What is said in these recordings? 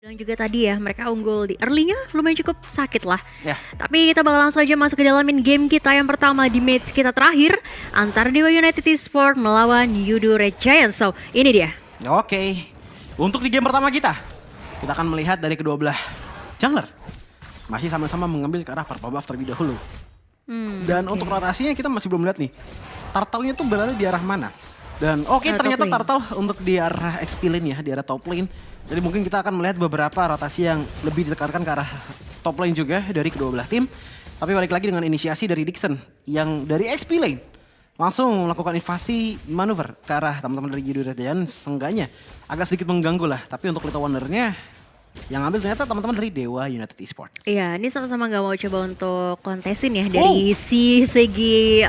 Yang juga tadi ya, mereka unggul di early-nya lumayan cukup sakit lah. Ya. Tapi kita bakal langsung aja masuk ke dalam game kita yang pertama di match kita terakhir antara Dewa United Esports melawan Yudo Red Giants. So, ini dia. Oke. Untuk di game pertama kita akan melihat dari kedua belah jungler. Masih sama-sama mengambil ke arah purple buff terlebih dahulu. Dan untuk rotasinya kita masih belum lihat nih. Turtle-nya tuh berada di arah mana. Dan ternyata top lane. Turtle untuk di arah XP lane ya, di arah top lane. Jadi mungkin kita akan melihat beberapa rotasi yang lebih ditekankan ke arah top lane juga dari kedua belah tim. Tapi balik lagi dengan inisiasi dari Dixon yang dari XP lane langsung melakukan invasi manuver ke arah teman-teman dari Yudo Red Giants. Seenggaknya agak sedikit mengganggu lah. Tapi untuk Little Wonder-nya yang ambil ternyata teman-teman dari Dewa United Esports. Iya, ini sama-sama gak mau coba untuk kontesin ya dari segi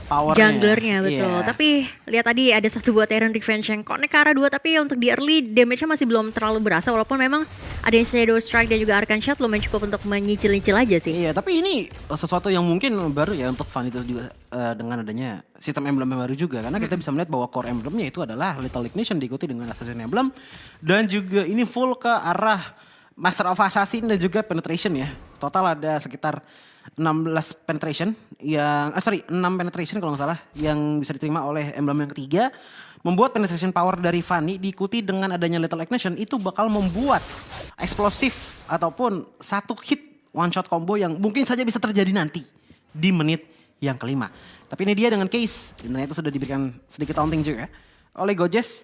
Powernya. junglernya, betul. Iya. Tapi lihat tadi ada satu buat Terran Revenge yang connect ke arah 2, tapi untuk di early damage-nya masih belum terlalu berasa, walaupun memang ada yang Shadow Strike dan juga Arcane Shot lumayan cukup untuk menyicil-nyicil aja sih. Iya, tapi ini sesuatu yang mungkin baru ya untuk fan itu juga dengan adanya sistem emblem yang baru juga. Karena kita bisa melihat bahwa core emblemnya itu adalah Lethal Ignition diikuti dengan Assassin Emblem. Dan juga ini full ke arah Master of Assassin dan juga Penetration ya. Total ada sekitar 16 penetration yang 6 penetration kalau nggak salah yang bisa diterima oleh emblem yang ketiga. Membuat penetration power dari Fanny diikuti dengan adanya Lethal Ignition itu bakal membuat eksplosif ataupun satu hit one shot combo yang mungkin saja bisa terjadi nanti di menit yang kelima. Tapi ini dia dengan case ternyata sudah diberikan sedikit taunting juga oleh Gojes.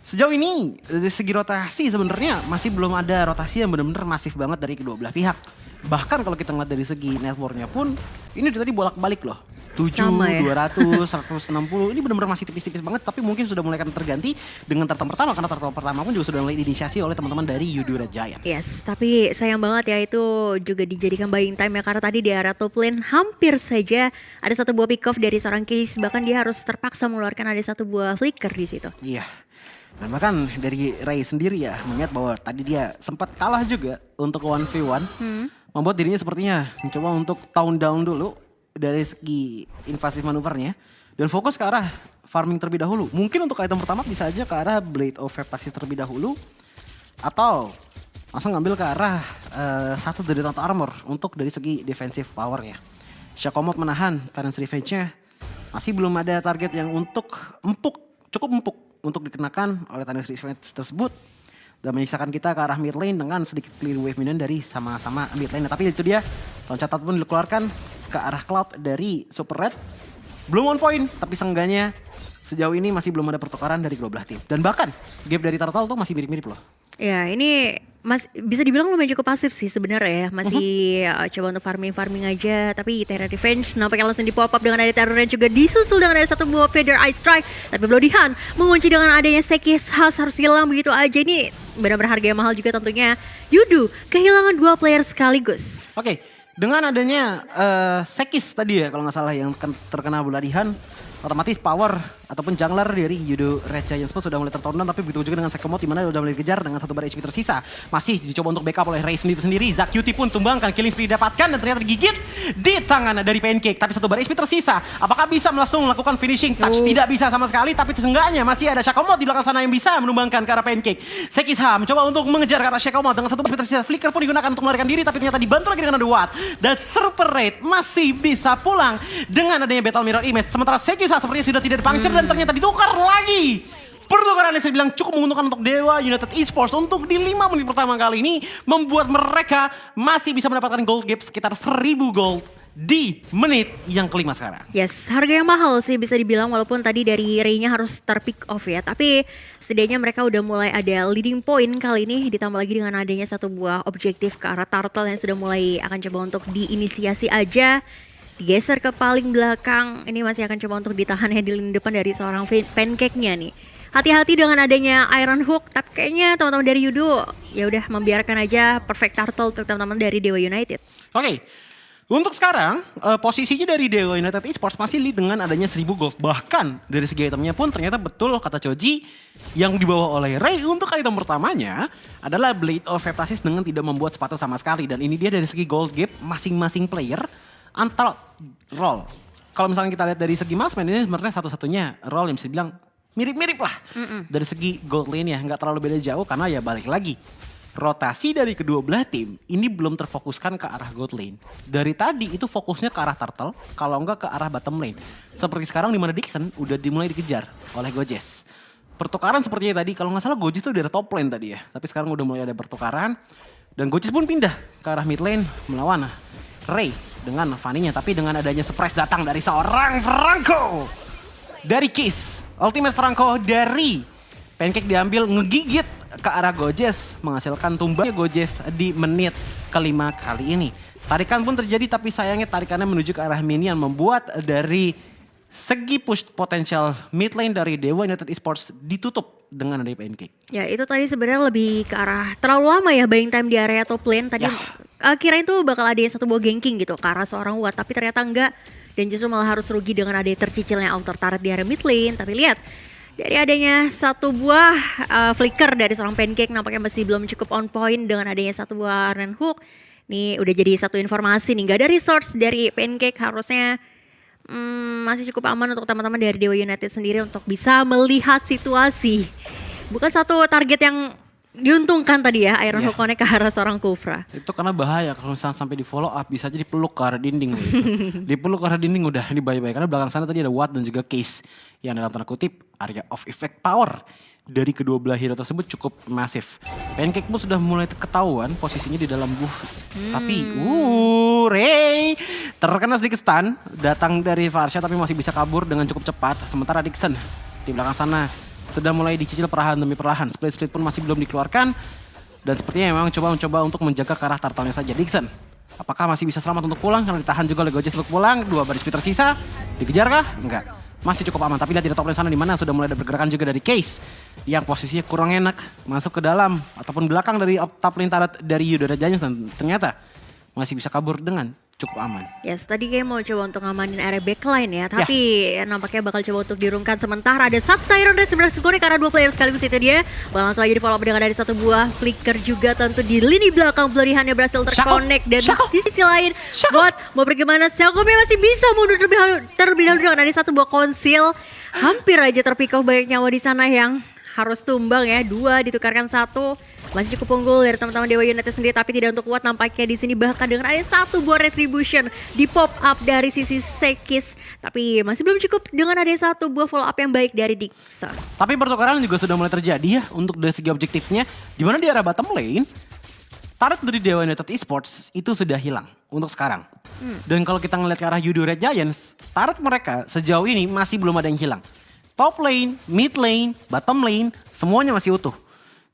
Sejauh ini dari segi rotasi sebenarnya masih belum ada rotasi yang benar-benar masif banget dari kedua belah pihak. Bahkan kalau kita ngeliat dari segi networknya pun ini tadi bolak-balik loh. 7, Sama ya. 200, 160 ini benar-benar masih tipis-tipis banget, tapi mungkin sudah mulai akan terganti dengan turtle pertama karena turtle pertama pun juga sudah mulai diinisiasi oleh teman-teman dari Yudo Red Giants. Yes, tapi sayang banget ya itu juga dijadikan buying time ya, karena tadi di area top lane hampir saja ada satu buah pick off dari seorang Case, bahkan dia harus terpaksa mengeluarkan ada satu buah flicker di situ. Iya. Dan bahkan dari Ray sendiri ya melihat bahwa tadi dia sempat kalah juga untuk 1v1. Membuat dirinya sepertinya mencoba untuk tone down dulu dari segi invasif manuvernya. Dan fokus ke arah farming terlebih dahulu. Mungkin untuk item pertama bisa aja ke arah Blade of Heptasis terlebih dahulu. Atau langsung ngambil ke arah satu dari Taunt Armor untuk dari segi defensive powernya. Shakomot menahan Tyrant's Revenge-nya. Masih belum ada target yang untuk cukup empuk untuk dikenakan oleh Tyrant's Revenge tersebut. Dan menyisakan kita ke arah mid lane dengan sedikit clear wave minion dari sama-sama mid lane. Tapi itu dia, loncatan pun dikeluarkan ke arah Cloud dari Super Red. Belum on point, tapi seenggaknya sejauh ini masih belum ada pertukaran dari kedua belah tim. Dan bahkan gap dari Turtle tuh masih mirip-mirip loh. Ya, ini bisa dibilang lumayan cukup pasif sih sebenarnya ya. Masih coba untuk farming aja, tapi Terra Revenge nampaknya langsung di pop up dengan ada Terra Revenge juga disusul dengan ada satu buah Feather Ice Strike. Tapi Bloody Hand mengunci dengan adanya Sekis harus hilang begitu aja. Ini benar-benar harga yang mahal juga tentunya. Yudo kehilangan 2 player sekaligus. Oke, dengan adanya Sekis tadi ya kalau nggak salah yang terkena Bloody Hand, otomatis power ataupun jungler dari Yudo Red Giants pun sudah mulai tertonton, tapi begitu juga dengan Shakomot di mana sudah mulai dikejar dengan satu bar HP tersisa. Masih dicoba untuk backup oleh Ray sendiri. Zakyuti pun tumbangkan, killing spree didapatkan dan ternyata digigit di tangan dari Pancake. Tapi satu bar HP tersisa. Apakah bisa langsung melakukan finishing touch? Tidak bisa sama sekali, tapi seenggaknya masih ada Shakomot di belakang sana yang bisa menumbangkan ke arah Pancake. Sekisha mencoba untuk mengejar ke arah Shakomot dengan satu bar HP tersisa. Flicker pun digunakan untuk melarikan diri, tapi ternyata dibantu lagi dengan ada Watt. Dan Super Red masih bisa pulang dengan adanya Battle Mirror Image. Sementara Sekisha sepertinya sudah tidak puncture dan ternyata ditukar lagi. Pertukaran yang saya bilang cukup menguntungkan untuk Dewa United Esports untuk di 5 menit pertama kali ini membuat mereka masih bisa mendapatkan gold gap sekitar 1000 gold di menit yang kelima sekarang. Yes, harga yang mahal sih bisa dibilang, walaupun tadi dari Ray-nya harus terpick off ya. Tapi setidaknya mereka udah mulai ada leading point kali ini, ditambah lagi dengan adanya satu buah objektif ke arah Turtle yang sudah mulai akan coba untuk diinisiasi aja. Digeser ke paling belakang, ini masih akan coba untuk ditahan ya di lini depan dari seorang Pancake-nya nih. Hati-hati dengan adanya Iron Hook, tapi kayaknya teman-teman dari Yudo ya udah membiarkan aja perfect turtle untuk teman-teman dari Dewa United. Oke. Untuk sekarang, posisinya dari Dewa United Esports masih lead dengan adanya 1000 gold. Bahkan dari segi itemnya pun ternyata betul kata Choji yang dibawa oleh Ray untuk item pertamanya adalah Blade of Heptasis dengan tidak membuat sepatu sama sekali. Dan ini dia dari segi gold gap masing-masing player antar role. Kalau misalnya kita lihat dari segi Marksman ini sebenarnya satu-satunya role yang bisa dibilang mirip-mirip lah. Dari segi gold lane ya nggak terlalu beda jauh karena ya balik lagi. Rotasi dari kedua belah tim ini belum terfokuskan ke arah gold lane. Dari tadi itu fokusnya ke arah turtle, kalau enggak ke arah bottom lane. Seperti sekarang di mana Dixon udah dimulai dikejar oleh Gojes. Pertukaran sepertinya tadi, kalau nggak salah Gojes tuh dari top lane tadi ya. Tapi sekarang udah mulai ada pertukaran. Dan Gojes pun pindah ke arah mid lane melawan Ray dengan Fanny-nya. Tapi dengan adanya surprise datang dari seorang Franco. Dari Kiss. Ultimate Franco dari Pancake diambil ngegigit ke arah Gojes. Menghasilkan tumbangnya Gojes di menit kelima kali ini. Tarikan pun terjadi tapi sayangnya tarikannya menuju ke arah minion. Membuat dari segi push potensial mid lane dari Dewa United Esports ditutup dengan adanya Pancake. Ya itu tadi sebenarnya lebih ke arah terlalu lama ya buying time di area top lane. Tadi kirain tuh bakal ada satu buah ganking gitu ke arah seorang Watt. Tapi ternyata enggak. Dan justru malah harus rugi dengan adanya tercicilnya outer turret di area mid lane. Tapi lihat, dari adanya satu buah flicker dari seorang Pancake nampaknya masih belum cukup on point. Dengan adanya satu buah Iron Hook. Nih udah jadi satu informasi nih, gak ada resource dari Pancake. Harusnya masih cukup aman untuk teman-teman dari Dewa United sendiri untuk bisa melihat situasi. Bukan satu target yang diuntungkan tadi ya, Iron Hook connect ke arah seorang Kufra. Itu karena bahaya kalau misalnya sampai di follow up bisa aja dipeluk ke arah dinding. Dipeluk ke arah dinding udah ini bahaya-bahaya. Karena belakang sana tadi ada Watt dan juga Case yang dalam tanda kutip area of effect power dari kedua belah hero tersebut cukup masif. Pancake pun sudah mulai ketahuan posisinya di dalam buff. Tapi Ray terkena sedikit stun datang dari Varsha tapi masih bisa kabur dengan cukup cepat. Sementara Dixon di belakang sana sudah mulai dicicil perlahan demi perlahan. Split pun masih belum dikeluarkan. Dan sepertinya memang mencoba untuk menjaga ke arah turtle-nya saja. Dixon, apakah masih bisa selamat untuk pulang? Karena ditahan juga oleh Gojes untuk pulang. 2 baris speed tersisa. Dikejar kah? Enggak. Masih cukup aman. Tapi lihat di top lane sana di mana sudah mulai ada pergerakan juga dari Case. Yang posisinya kurang enak. Masuk ke dalam. Ataupun belakang dari top lane turret dari Udara Giants. Dan ternyata masih bisa kabur dengan cukup aman. Yes, tadi kayak mau coba untuk ngamanin area backline ya, tapi nampaknya bakal coba untuk dirungkan sementara. Ada satu Tyron dan 11 score karena 2 player sekaligus itu dia. Langsung aja di follow up dengan ada satu buah flicker juga tentu di lini belakang. Bloodihannya berhasil terconnect dan di sisi lain Watt mau pergi mana? Shelkomnya masih bisa mundur terlebih dahulu dengan ada satu buah konsil. Hampir aja terpick off banyak nyawa di sana yang harus tumbang ya. 2 ditukarkan 1. Masih cukup unggul dari teman-teman Dewa United sendiri, tapi tidak untuk kuat nampaknya di sini. Bahkan dengan ada satu buah retribution di pop up dari sisi Sekis, tapi masih belum cukup dengan ada satu buah follow up yang baik dari Dixon. Tapi pertukaran juga sudah mulai terjadi ya untuk dari segi objektifnya, di mana di arah bottom lane turret dari Dewa United Esports itu sudah hilang untuk sekarang. Dan kalau kita ngeliat ke arah Yudo Red Giants, turret mereka sejauh ini masih belum ada yang hilang. Top lane, mid lane, bottom lane, semuanya masih utuh.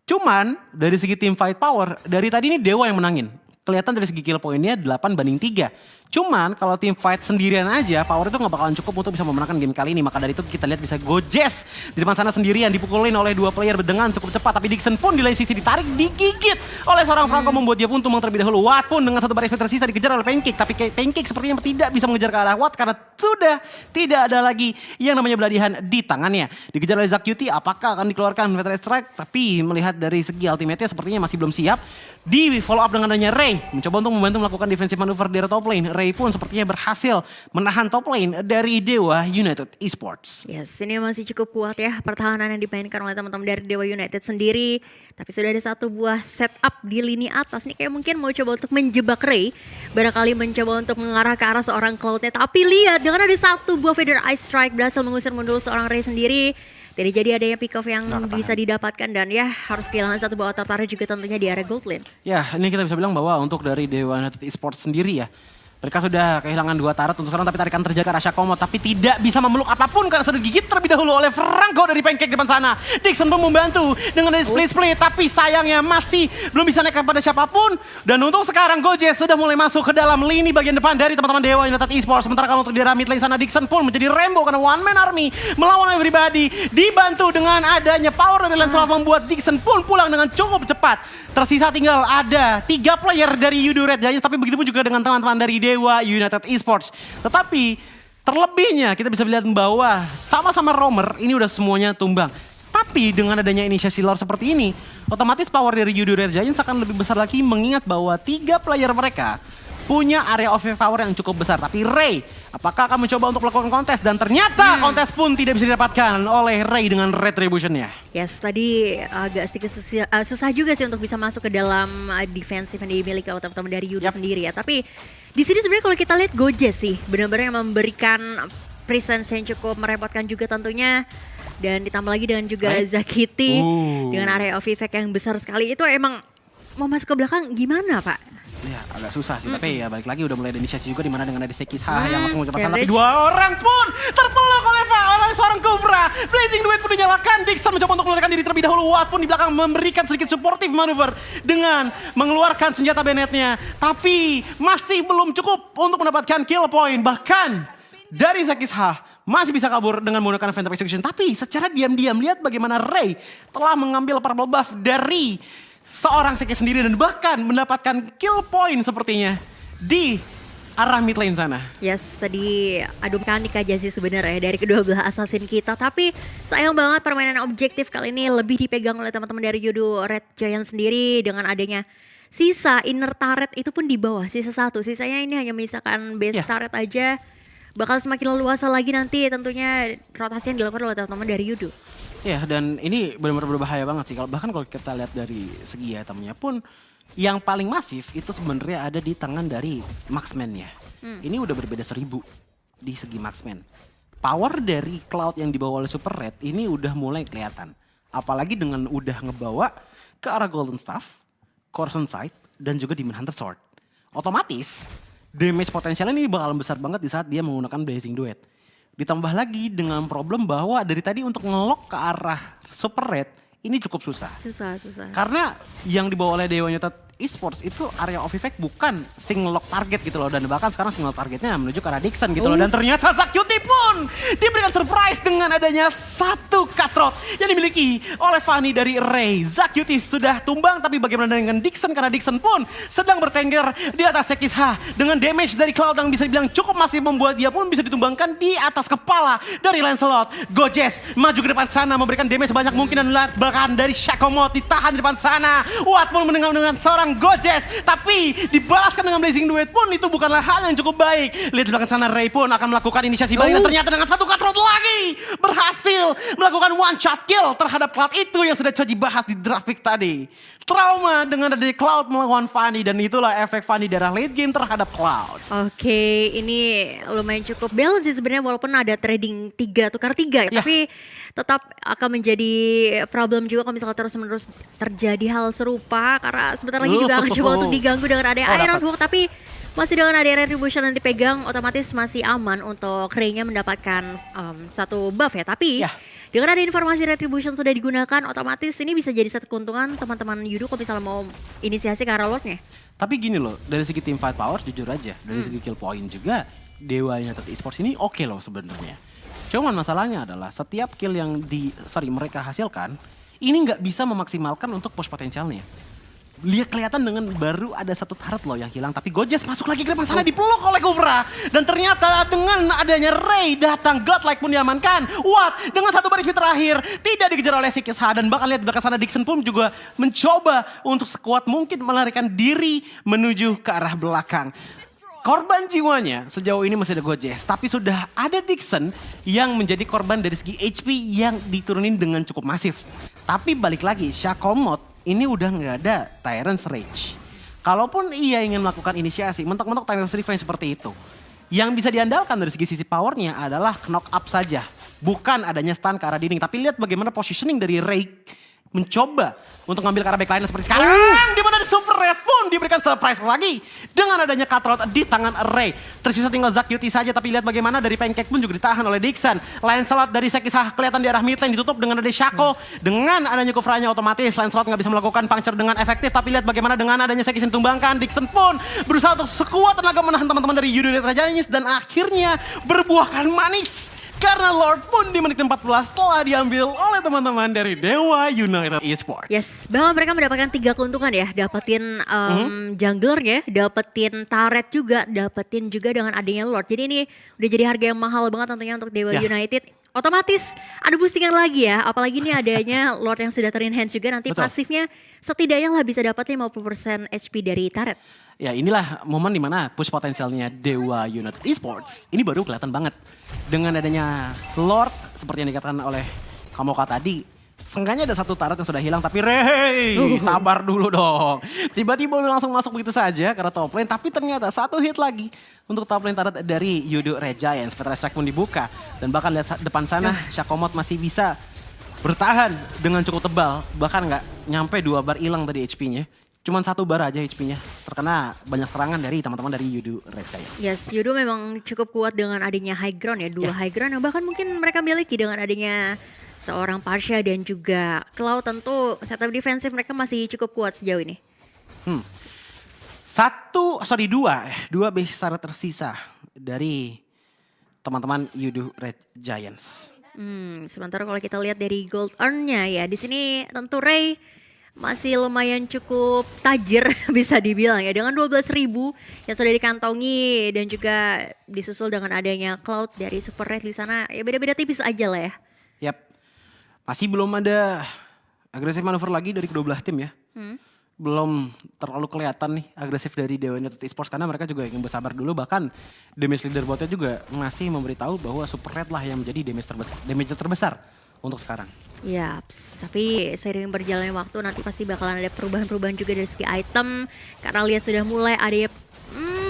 Cuman dari segi team fight power, dari tadi ini Dewa yang menangin. Kelihatan dari segi kill poinnya 8-3. Cuman kalau tim fight sendirian aja, power itu gak bakalan cukup untuk bisa memenangkan game kali ini. Maka dari itu kita lihat bisa Gojes di depan sana sendirian dipukulin oleh 2 player dengan cukup cepat. Tapi Dixon pun di lain sisi ditarik, digigit oleh seorang Franco membuat dia pun tumbang terlebih dahulu. Watt pun dengan 1 baris tersisa dikejar oleh Pancake. Tapi Pancake sepertinya tidak bisa mengejar ke arah Watt karena sudah tidak ada lagi yang namanya Bloodihan di tangannya. Dikejar oleh Zakyuti, apakah akan dikeluarkan Veteran Strike? Tapi melihat dari segi ultimate-nya sepertinya masih belum siap. Di follow up dengan adanya Ray, mencoba untuk membantu melakukan defensive maneuver di top lane. Ray pun sepertinya berhasil menahan top lane dari Dewa United Esports. Yes, ini masih cukup kuat ya pertahanan yang dimainkan oleh teman-teman dari Dewa United sendiri. Tapi sudah ada satu buah setup di lini atas. Nih kayak mungkin mau coba untuk menjebak Ray. Barangkali mencoba untuk mengarah ke arah seorang Cloud-nya. Tapi lihat, dengan ada satu buah Feather Ice Strike berhasil mengusir mundur seorang Ray sendiri. Jadi adanya pick off yang bisa didapatkan dan ya harus kehilangan satu buah outer juga tentunya di area gold lane. Ya, ini kita bisa bilang bahwa untuk dari Dewa United Esports sendiri ya, mereka sudah kehilangan 2 turret untuk sekarang, tapi tarikan terjaga Rasha Komo, tapi tidak bisa memeluk apapun karena sudah digigit terlebih dahulu oleh Franco dari Pancake depan sana. Dixon pun membantu dengan dari split, tapi sayangnya masih belum bisa naik kepada siapapun. Dan untuk sekarang Gojes sudah mulai masuk ke dalam lini bagian depan dari teman-teman Dewa United Esports. Sementara kalau untuk di mid lane sana Dixon pun menjadi Rambo karena one man army melawan everybody. Dibantu dengan adanya power dari Lancelot membuat Dixon pun pulang dengan cukup cepat. Tersisa tinggal ada 3 player dari Yudo Red Giants, tapi begitu pun juga dengan teman-teman dari Dewa United Esports. Tetapi terlebihnya kita bisa lihat bahwa sama-sama roamer ini udah semuanya tumbang. Tapi dengan adanya inisiasi lore seperti ini, otomatis power dari Yudo Red Giants akan lebih besar lagi mengingat bahwa 3 player mereka punya area of power yang cukup besar. Tapi Ray Apakah akan mencoba untuk melakukan kontes dan ternyata kontes pun tidak bisa didapatkan oleh Ray dengan Retribution-nya. Yes, tadi agak sedikit susah juga sih untuk bisa masuk ke dalam defensive yang dimiliki oleh teman-teman dari Yudo sendiri ya. Tapi di sini sebenarnya kalau kita lihat Gojes sih benar-benar yang memberikan presence yang cukup merepotkan juga tentunya. Dan ditambah lagi dengan juga Zakiti dengan area of effect yang besar sekali. Itu emang mau masuk ke belakang gimana Pak? Ya agak susah sih, tapi ya balik lagi udah mulai ada inisiasi juga di mana dengan ada Sekisha yang langsung mengucapkan sana. Tapi dua orang pun terpeluk oleh seorang Cobra. Blazing Duet pun dinyalakan, Dixon mencoba untuk mengeluarkan diri terlebih dahulu. Watt pun di belakang memberikan sedikit supportive manuver dengan mengeluarkan senjata Bennett-nya. Tapi masih belum cukup untuk mendapatkan kill point. Bahkan dari Sekisha masih bisa kabur dengan menggunakan Phantom Execution. Tapi secara diam-diam lihat bagaimana Ray telah mengambil purple buff dari seorang Seki sendiri dan bahkan mendapatkan kill point sepertinya di arah mid lane sana. Yes, tadi adu mekanik aja sih sebenarnya dari kedua belah assassin kita. Tapi sayang banget permainan objektif kali ini lebih dipegang oleh teman-teman dari Yudo Red Giant sendiri dengan adanya sisa inner turret itu pun di bawah sisa satu. Sisanya ini hanya menyisakan base turret aja. Bakal semakin leluasa lagi nanti tentunya rotasi yang dilakukan oleh teman-teman dari Yudo. Ya, dan ini benar-benar berbahaya banget sih. Bahkan kalau kita lihat dari segi itemnya pun yang paling masif itu sebenarnya ada di tangan dari Marksman-nya. Ini udah berbeda 1000 di segi Marksman. Power dari Cloud yang dibawa oleh Super Red ini udah mulai kelihatan. Apalagi dengan udah ngebawa ke arah Golden Staff, Corson Sight, dan juga Demon Hunter Sword. Otomatis damage potensialnya ini bakal besar banget di saat dia menggunakan Blazing Duet. Ditambah lagi dengan problem bahwa dari tadi untuk ngelok ke arah Super Red ini cukup susah. Susah. Karena yang dibawa oleh Dewa United Esports itu area of effect bukan single lock target gitu loh. Dan bahkan sekarang single targetnya menuju ke arah Dixon gitu loh. Dan ternyata Zakyuti pun diberikan surprise dengan adanya satu Katrot yang dimiliki oleh Fanny dari Ray. Zakyuti sudah tumbang, tapi bagaimana dengan Dixon? Karena Dixon pun sedang bertengger di atas Sekisha. Dengan damage dari Cloud yang bisa dibilang cukup masih membuat dia pun bisa ditumbangkan di atas kepala dari Lancelot. Gojes maju ke depan sana memberikan damage sebanyak mungkin dan bahkan dari Shakomot ditahan di depan sana. Watt pun mendengar dengan seorang Gojes, tapi dibalaskan dengan Blazing Duet pun itu bukanlah hal yang cukup baik. Lihat di belakang sana Ray pun akan melakukan inisiasi balik dan ternyata dengan satu Katrot lagi berhasil melakukan one shot kill terhadap Cloud itu yang sudah Choji bahas di draft pick tadi. Trauma dengan dari Cloud melawan Fanny dan itulah efek Fanny darah late game terhadap Cloud. Oke, ini lumayan cukup balance sih sebenarnya walaupun ada trading 3 tukar 3 ya. Tapi tetap akan menjadi problem juga kalau misalnya terus-menerus terjadi hal serupa karena sebentar lagi juga akan coba untuk diganggu dengan ada Iron Hook, tapi masih dengan ada Retribution yang dipegang otomatis masih aman untuk Ray-nya mendapatkan satu buff ya. Tapi dengan ada informasi Retribution sudah digunakan otomatis ini bisa jadi satu keuntungan teman-teman Yudo kalau misalnya mau inisiasi ke arah Lord-nya. Tapi gini loh, dari segi team fight power jujur aja, dari segi kill point juga Dewa United Esports ini oke loh sebenarnya. Cuman masalahnya adalah setiap kill yang mereka hasilkan ini nggak bisa memaksimalkan untuk push potensialnya. Lihat kelihatan dengan baru ada satu turret loh yang hilang, tapi Gojes masuk lagi ke depan sana dipeluk oleh Cobra. Dan ternyata dengan adanya Ray datang, Godlike pun diamankan. Watt dengan satu baris speed terakhir tidak dikejar oleh Sekisha dan bahkan lihat di belakang sana Dixon pun juga mencoba untuk sekuat mungkin melarikan diri menuju ke arah belakang. Korban jiwanya sejauh ini masih ada Gojes, tapi sudah ada Dixon yang menjadi korban dari segi HP yang diturunin dengan cukup masif. Tapi balik lagi, Shakomot ini udah nggak ada Tyrant's Rage. Kalaupun ia ingin melakukan inisiasi, mentok-mentok Tyrant's Revenge seperti itu. Yang bisa diandalkan dari sisi powernya adalah knock up saja. Bukan adanya stun ke arah dinding, tapi lihat bagaimana positioning dari Ray mencoba untuk ngambil ke arah backline seperti sekarang. Di mana di Super Red pun diberikan surprise lagi dengan adanya Katrot di tangan Ray. Tersisa tinggal Zakyuti saja, tapi lihat bagaimana dari Pancake pun juga ditahan oleh Dixon. Lancelot dari Sekisha kelihatan di arah mid lane ditutup dengan ada Shaco. Dengan adanya Kufranya otomatis Lancelot nggak bisa melakukan puncture dengan efektif, tapi lihat bagaimana dengan adanya Sekisha ditumbangkan. Dixon pun berusaha untuk sekuat tenaga menahan teman-teman dari Yudo Red Giants dan akhirnya berbuahkan manis. Karena Lord pun di menit 14 telah diambil oleh teman-teman dari Dewa United Esports. Yes, bahwa mereka mendapatkan 3 keuntungan ya. Dapetin junglernya, dapetin turret juga, dapetin juga dengan adanya Lord. Jadi ini udah jadi harga yang mahal banget tentunya untuk Dewa United. otomatis ada boostingan lagi ya. Apalagi ini adanya Lord yang sudah ter-enhance juga, nanti Betul. pasifnya setidaknya lah bisa dapat 50% HP dari turret. Ya inilah momen dimana push potensialnya Dewa United Esports ini baru kelihatan banget. Dengan adanya Lord seperti yang dikatakan oleh Kamoka tadi, seenggaknya ada satu turret yang sudah hilang, tapi sabar dulu dong. Tiba-tiba udah langsung masuk begitu saja karena top lane, tapi ternyata satu hit lagi untuk top lane turret dari Yudo Red Giants. Petra Strike pun dibuka dan bahkan lihat depan sana Shakomot masih bisa bertahan dengan cukup tebal, bahkan nggak nyampe 2 bar hilang tadi HP-nya. Cuman 1 bar aja HP-nya terkena banyak serangan dari teman-teman dari Yudo Red Giants. Yes, Yudo memang cukup kuat dengan adanya high ground ya, 2 high ground yang bahkan mungkin mereka miliki dengan adanya seorang Pasha dan juga Cloud. Tentu setup defensif mereka masih cukup kuat sejauh ini. Dua base turret tersisa dari teman-teman Yudo Red Giants. Sementara kalau kita lihat dari gold earn-nya ya, di sini tentu Ray masih lumayan cukup tajir bisa dibilang ya, dengan 12.000 yang sudah dikantongi dan juga disusul dengan adanya Cloud dari Super Red di sana. Ya beda-beda tipis aja lah ya. Yap. Masih belum ada agresif manuver lagi dari kedua belah tim ya. Belum terlalu kelihatan nih agresif dari Dewa United Esports karena mereka juga ingin bersabar dulu, bahkan damage leaderboardnya juga masih memberitahu bahwa Super Red lah yang menjadi damage terbesar untuk sekarang. Yaps, tapi seiring berjalannya waktu nanti pasti bakalan ada perubahan-perubahan juga dari segi item, karena lihat sudah mulai ada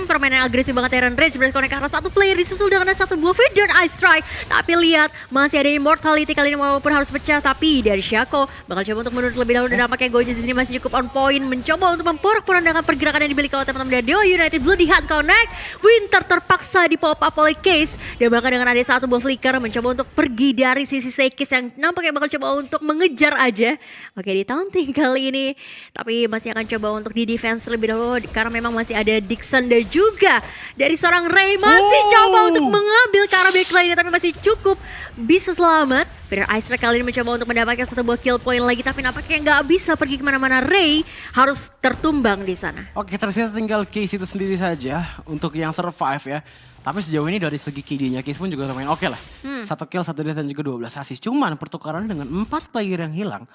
permainan agresif banget Aaron Rage berkonek karena satu player disusul dengan satu buah Feeder Ice Strike. Tapi lihat masih ada Immortality kali ini walaupun harus pecah, tapi dari Shaco bakal coba untuk mundur terlebih dahulu dan nampaknya Gojo di sini masih cukup on point mencoba untuk memporak-porandakan pergerakan yang dimiliki oleh teman-teman dari Dewa United. Bloody Hand Connect, Winter terpaksa di pop up oleh Case dan bahkan dengan ada satu buah Flicker mencoba untuk pergi dari sisi Sekis yang nampaknya bakal coba untuk mengejar aja. Oke, di taunting kali ini, tapi masih akan coba untuk di defense lebih dahulu karena memang masih ada Dixon dan juga dari seorang Ray masih coba untuk mengambil ke arah backline tapi masih cukup bisa selamat. Feeder Ice Strike kali ini mencoba untuk mendapatkan satu buah kill point lagi, tapi nampaknya nggak bisa pergi kemana-mana. Ray harus tertumbang di sana. Oke, tersisa tinggal Case itu sendiri saja untuk yang survive ya. Tapi sejauh ini dari segi KD-nya Case pun juga lumayan oke lah. 1 kill, 1 death dan juga 12 assist. Cuman pertukaran dengan 4 player yang hilang,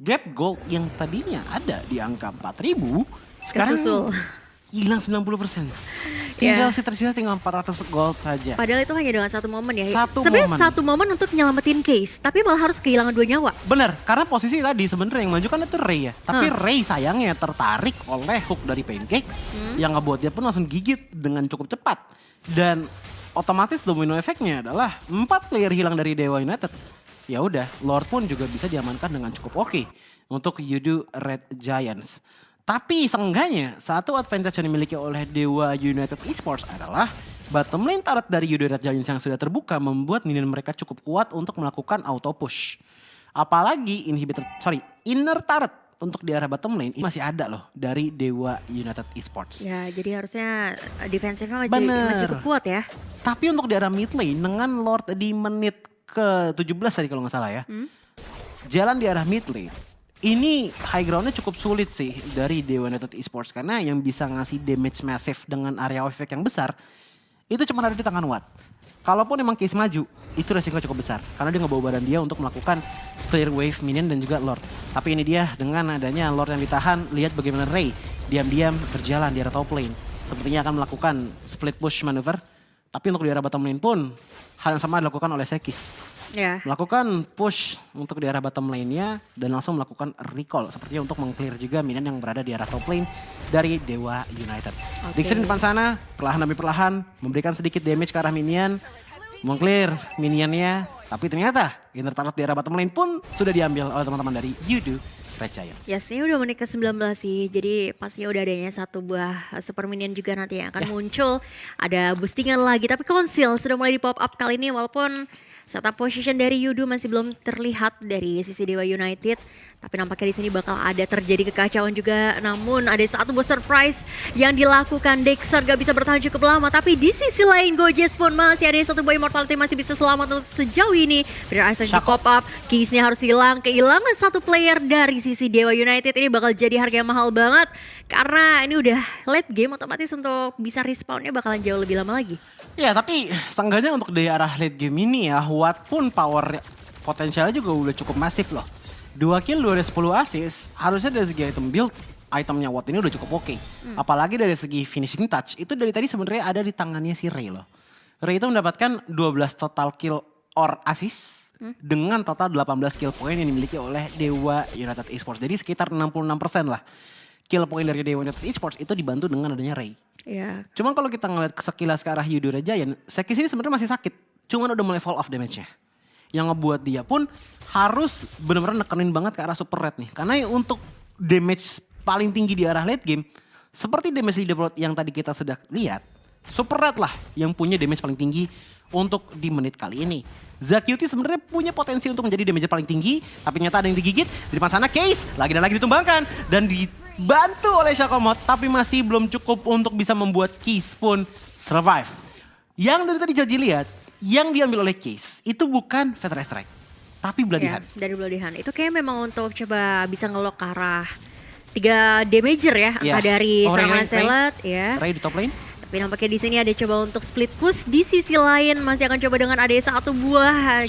gap gold yang tadinya ada di angka 4.000 sekarang Kesusul. hilang 90%. Tinggal tersisa tinggal 400 gold saja. Padahal itu hanya dengan satu momen ya. Satu Sebenarnya momen. satu momen untuk nyelamatin Case, tapi malah harus kehilangan 2 nyawa. Bener, karena posisi tadi sebenarnya yang maju kan itu Ray ya. Tapi Ray sayangnya tertarik oleh hook dari Pancake yang ngebuat dia pun langsung gigit dengan cukup cepat. Dan otomatis domino efeknya adalah 4 player hilang dari Dewa United. Ya udah, Lord pun juga bisa diamankan dengan cukup oke untuk Yudo Red Giants. Tapi seenggaknya satu advantage yang dimiliki oleh Dewa United Esports adalah bottom lane turret dari Yudo Red Giants yang sudah terbuka membuat minion mereka cukup kuat untuk melakukan auto push. Apalagi inner turret untuk di arah bottom lane ini masih ada loh dari Dewa United Esports. Ya, jadi harusnya defensifnya masih Bener. cukup kuat ya. Tapi untuk di arah mid lane dengan Lord di menit ke-17 tadi kalau nggak salah ya. Jalan di arah mid lane. Ini high groundnya cukup sulit sih dari Dewa United Esports karena yang bisa ngasih damage massive dengan area of effect yang besar itu cuma ada di tangan Watt. Kalaupun emang Case maju, itu resiko cukup besar karena dia ngebawa badan dia untuk melakukan clear wave minion dan juga Lord. Tapi ini dia dengan adanya Lord yang ditahan, lihat bagaimana Ray diam-diam berjalan di arah top lane. Sepertinya akan melakukan split push maneuver. Tapi untuk di arah bottom lane pun hal yang sama dilakukan oleh Sekis. Ya. Melakukan push untuk di arah bottom lane-nya dan langsung melakukan recall. Sepertinya untuk meng-clear juga minion yang berada di arah top lane dari Dewa United. Dixon di depan sana, perlahan demi perlahan memberikan sedikit damage ke arah minion. Meng-clear minionnya, tapi ternyata inner turret di arah bottom lane pun sudah diambil oleh teman-teman dari Yudo Red Giants. Yes, ini udah menit ke-19 sih. Jadi pastinya udah adanya satu buah super minion juga nanti yang akan muncul. Ada boostingan lagi, tapi Conceal sudah mulai di pop up kali ini walaupun setup position dari Yudo masih belum terlihat dari sisi Dewa United. Tapi nampaknya di sini bakal ada terjadi kekacauan juga. Namun ada satu buah surprise yang dilakukan. Dexter gak bisa bertahan cukup lama. Tapi di sisi lain Gojes pun masih ada satu buah immortality masih bisa selamat untuk sejauh ini. Benar Ice di pop up. Keysnya harus hilang. Kehilangan satu player dari sisi Dewa United ini bakal jadi harga yang mahal banget. Karena ini udah late game, otomatis untuk bisa respawnnya bakalan jauh lebih lama lagi. Ya tapi seenggaknya untuk di arah late game ini ya, Watt pun power potensialnya juga udah cukup masif loh. 2 kill, 2 dari 10 assist, harusnya dari segi item build, itemnya Watt ini udah cukup oke. Apalagi dari segi finishing touch, itu dari tadi sebenarnya ada di tangannya si Ray loh. Ray itu mendapatkan 12 total kill or assist, dengan total 18 kill point yang dimiliki oleh Dewa United Esports. Jadi sekitar 66% lah. Kill point dari Dewa United Esports itu dibantu dengan adanya Ray. Iya. Cuman kalau kita ngeliat sekilas ke arah Eudora Giant, Sekis ini sebenarnya masih sakit. Cuman udah mulai fall off damage-nya. Yang ngebuat dia pun harus benar-benar nekenin banget ke arah super red nih. Karena untuk damage paling tinggi di arah late game, seperti damage leaderboard yang tadi kita sudah lihat, super red lah yang punya damage paling tinggi untuk di menit kali ini. Zakyuti sebenarnya punya potensi untuk menjadi damage paling tinggi, tapi ternyata ada yang digigit. Di depan sana Case lagi dan lagi ditumbangkan dan dibantu oleh Shakomot, tapi masih belum cukup untuk bisa membuat Case pun survive. Yang dari tadi Joji lihat, yang diambil oleh Case itu bukan Fatal Strike, tapi Bloody Hand. Dari Bloody Hand. Itu kayak memang untuk coba bisa ngelok ke arah 3 damager ya, entah dari serangan Zealot ya. Ray di top lane. Tapi nampaknya di sini ada coba untuk split push. Di sisi lain masih akan coba dengan ada satu buah.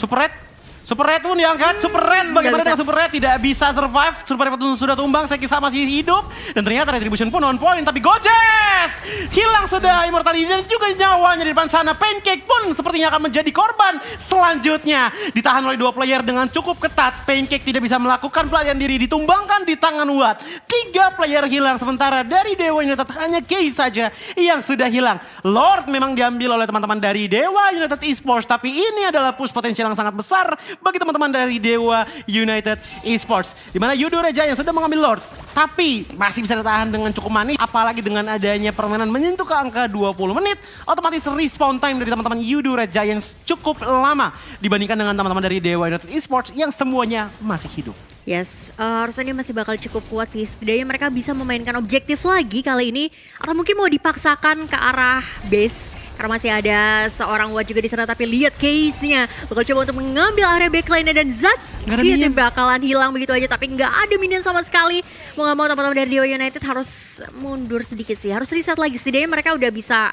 Super Red pun diangkat, Super Red bagaimana dengan Super Red tidak bisa survive, Super Red sudah tumbang, Sekisa masih hidup, dan ternyata Retribution pun on point, tapi Gojes hilang sudah immortality dan juga nyawanya di depan sana. Pancake pun sepertinya akan menjadi korban selanjutnya, ditahan oleh 2 player dengan cukup ketat. Pancake tidak bisa melakukan pelarian diri, ditumbangkan di tangan Watt. 3 player hilang, sementara dari Dewa United hanya Kay saja yang sudah hilang. Lord memang diambil oleh teman-teman dari Dewa United Esports, tapi ini adalah push potensial yang sangat besar bagi teman-teman dari Dewa United Esports. Dimana Eudora Giant sudah mengambil Lord, tapi masih bisa bertahan dengan cukup manis. Apalagi dengan adanya permainan menyentuh ke angka 20 menit, otomatis respawn time dari teman-teman Eudora Giants cukup lama dibandingkan dengan teman-teman dari Dewa United Esports yang semuanya masih hidup. Yes, harusnya dia masih bakal cukup kuat sih. Setidaknya mereka bisa memainkan objektif lagi kali ini. Atau mungkin mau dipaksakan ke arah base. Karena masih ada seorang Watt juga di sana, tapi lihat case-nya bakal coba untuk mengambil area backline dan Zack dia bakalan hilang begitu aja, tapi nggak ada minion sama sekali. Mau nggak mau teman-teman dari Dewa United harus mundur sedikit sih, harus reset lagi. Setidaknya mereka udah bisa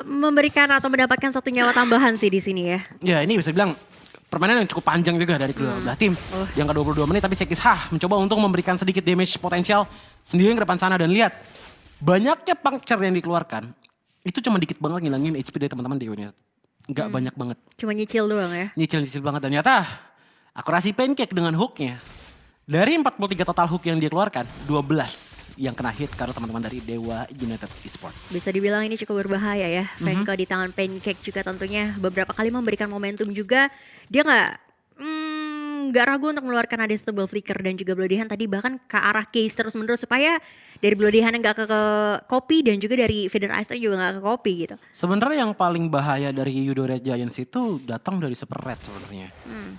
memberikan atau mendapatkan satu nyawa tambahan sih di sini ya. Ya ini bisa bilang permainan yang cukup panjang juga dari kedua belah tim. Yang ke 22 menit tapi Sekis mencoba untuk memberikan sedikit damage potensial sendiri ke depan sana, dan lihat banyaknya puncture yang dikeluarkan. Itu cuma dikit banget ngilangin HP dari teman-teman Dewa United. Nggak banyak banget. Cuma nyicil doang ya? Nyicil banget. Dan ternyata akurasi Pancake dengan hooknya. Dari 43 total hook yang dia keluarkan, 12 yang kena hit karena teman-teman dari Dewa United Esports. Bisa dibilang ini cukup berbahaya ya. Franco di tangan Pancake juga tentunya beberapa kali memberikan momentum juga. Dia nggak ragu untuk mengeluarkan ada double flicker dan juga Bloody Hand tadi, bahkan ke arah Case terus menerus supaya dari Bloody Hand nggak ke copy dan juga dari Feather Ice juga nggak ke copy gitu. Sebenarnya yang paling bahaya dari Eudora Giants itu datang dari Super Red sebenarnya.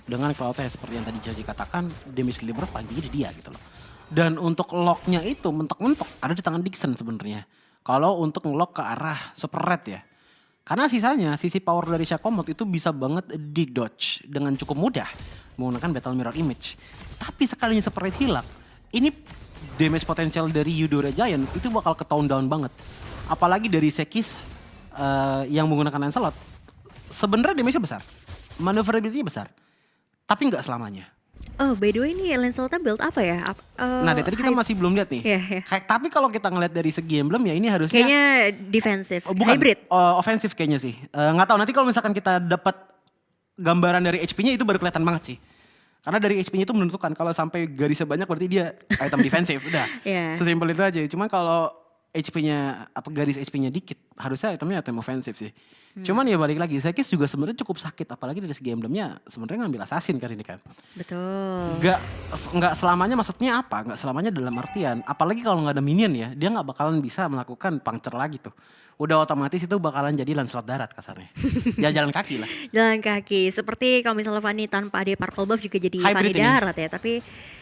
Dengan cloudnya seperti yang tadi Jaji katakan, damage deliver paling tinggi di dia gitu loh. Dan untuk locknya itu mentok-mentok ada di tangan Dixon sebenarnya. Kalau untuk ngelock ke arah Super Red ya. Karena sisanya, sisi power dari Shakomot itu bisa banget di-dodge dengan cukup mudah menggunakan Battle Mirror Image. Tapi sekalinya Super Red hilang, ini damage potensial dari Eudora Giant itu bakal ke tone down banget. Apalagi dari Sekis yang menggunakan Lancelot. Sebenarnya damage-nya besar, maneuverability-nya besar, tapi nggak selamanya. Oh, by the way ini Lancelot build apa ya? Nah dari tadi kita masih belum lihat nih. Tapi kalau kita ngeliat dari segi emblem ya ini harusnya kayaknya defensif, bukan, hybrid. Offensif kayaknya sih. Nggak tahu nanti kalau misalkan kita dapat gambaran dari HP-nya itu baru kelihatan banget sih. Karena dari HP-nya itu menentukan kalau sampai garisnya banyak berarti dia item defensif. Udah. Sesimpel itu aja. Cuma kalau HP-nya garis HP-nya dikit harusnya itemnya item ofensif sih. Cuman ya balik lagi, Sekis juga sebenarnya cukup sakit, apalagi dari segi emblemnya sebenarnya ngambil assassin kan ini kan. Betul. Nggak selamanya, maksudnya apa? Nggak selamanya dalam artian, apalagi kalau nggak ada minion ya, dia nggak bakalan bisa melakukan puncture lagi tuh. Udah otomatis itu bakalan jadi Lancelot darat kasarnya. Dia jalan kaki lah. Jalan kaki. Seperti kalau misalnya Fanny tanpa ada purple buff juga jadi Hybrid Fanny ini. darat ya. Tapi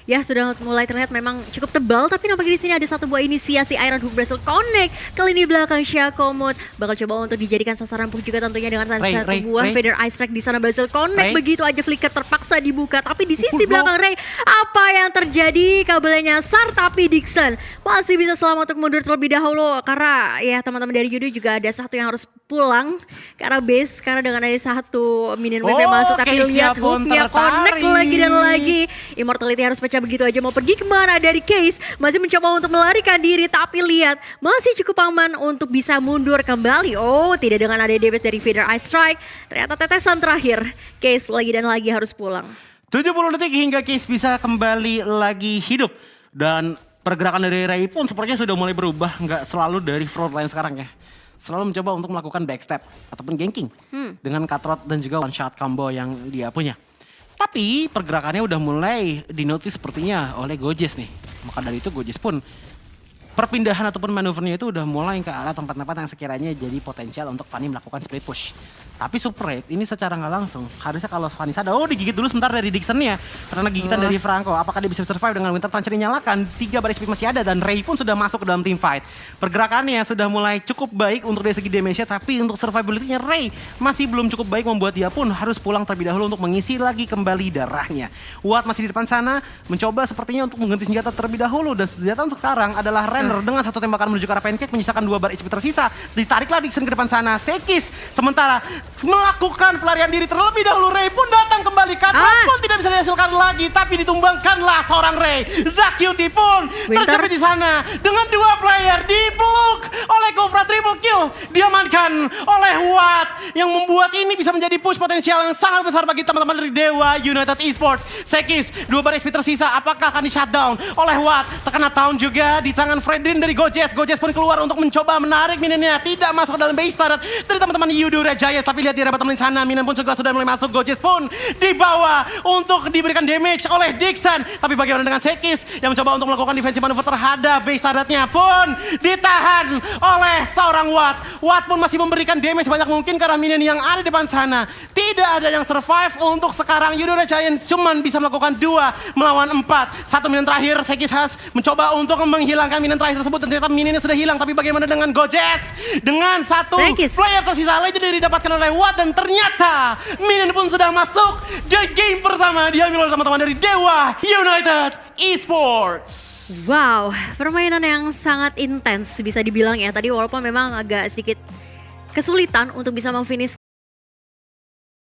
ya sudah mulai terlihat memang cukup tebal. Tapi nampaknya di sini ada satu buah inisiasi Iron Hook berhasil connect. Kali ini belakang Shakomot bakal coba untuk dijadikan sasaran push juga tentunya dengan satu buah Feather Ice Strike di sana berhasil connect. Begitu aja flicker terpaksa dibuka. Tapi di sisi belakang Ray, apa yang terjadi? Kabelnya nyasar tapi Dixon masih bisa selamat untuk mundur terlebih dahulu. Karena ya teman-teman dari Yudo juga ada satu yang harus pulang ke arah base. Karena dengan ada satu minion wave yang masuk. Tapi lihat hooknya connect lagi dan lagi. Immortality harus pecah begitu aja. Mau pergi kemana dari Case? Masih mencoba untuk melarikan diri. Tapi lihat masih cukup aman untuk bisa mundur kembali. Oh, tidak dengan ada damage dari Feather Ice Strike. Ternyata tetesan terakhir. Case lagi dan lagi harus pulang. 70 detik hingga Case bisa kembali lagi hidup. Dan pergerakan dari Ray pun sepertinya sudah mulai berubah. Nggak selalu dari front line sekarang ya. Selalu mencoba untuk melakukan backstep ataupun ganking. Dengan cut rod dan juga one shot combo yang dia punya. Tapi pergerakannya udah mulai dinotis sepertinya oleh Gojes nih. Maka dari itu Gojes pun perpindahan ataupun manuvernya itu udah mulai ke arah tempat-tempat yang sekiranya jadi potensial untuk Fanny melakukan split push. Tapi Super Raid ini secara nggak langsung, harusnya kalau Fanny sadar, oh digigit dulu sebentar dari Dixon-nya. Karena gigitan dari Franco, apakah dia bisa survive dengan Winter Trencher dinyalakan? 3 bar speed masih ada dan Ray pun sudah masuk ke dalam team fight. Pergerakannya sudah mulai cukup baik untuk dari segi damage-nya, tapi untuk survivability-nya Ray masih belum cukup baik, membuat dia pun harus pulang terlebih dahulu untuk mengisi lagi kembali darahnya. Watt masih di depan sana, mencoba sepertinya untuk mengganti senjata terlebih dahulu, dan senjata untuk sekarang adalah Renner dengan satu tembakan menuju ke arah Pancake, menyisakan 2 bar HP tersisa. Ditariklah Dixon ke depan sana, Sekis sementara melakukan pelarian diri terlebih dahulu. Ray pun datang kembali, Kadrat pun tidak bisa dihasilkan lagi, tapi ditumbangkanlah seorang Ray. Zakyuti pun terjepit di sana dengan 2 player dipeluk oleh Kofra, triple kill diamankan oleh Watt yang membuat ini bisa menjadi push potensial yang sangat besar bagi teman-teman dari Dewa United Esports. Sekis 2 bar HP tersisa, apakah akan di shutdown oleh Watt? Terkena down juga di tangan Fredrin dari Gojes. Gojes pun keluar untuk mencoba menarik minionnya, tidak masuk ke dalam base turret dari teman-teman Yudo Red Giants. Tapi lihat di rebat teman di sana, minion pun juga sudah mulai masuk. Gojes pun dibawa untuk diberikan damage oleh Dixon. Tapi bagaimana dengan Sekis yang mencoba untuk melakukan defensive maneuver terhadap base turretnya pun ditahan oleh seorang Watt. Watt pun masih memberikan damage sebanyak mungkin karena minion yang ada di depan sana. Tidak ada yang survive untuk sekarang. Yudo Red Giants cuman bisa melakukan 2 melawan 4. Satu minion terakhir, Sekis has mencoba untuk menghilangkan minion terakhir tersebut dan ternyata minionnya sudah hilang. Tapi bagaimana dengan Gojes? Dengan satu player tersisa, Legendary didapatkan oleh Watt dan ternyata minion pun sudah masuk. Dan game pertama diambil oleh teman-teman dari Dewa United Esports. Wow, permainan yang sangat intens bisa dibilang ya. Tadi walaupun memang agak sedikit kesulitan untuk bisa memfinish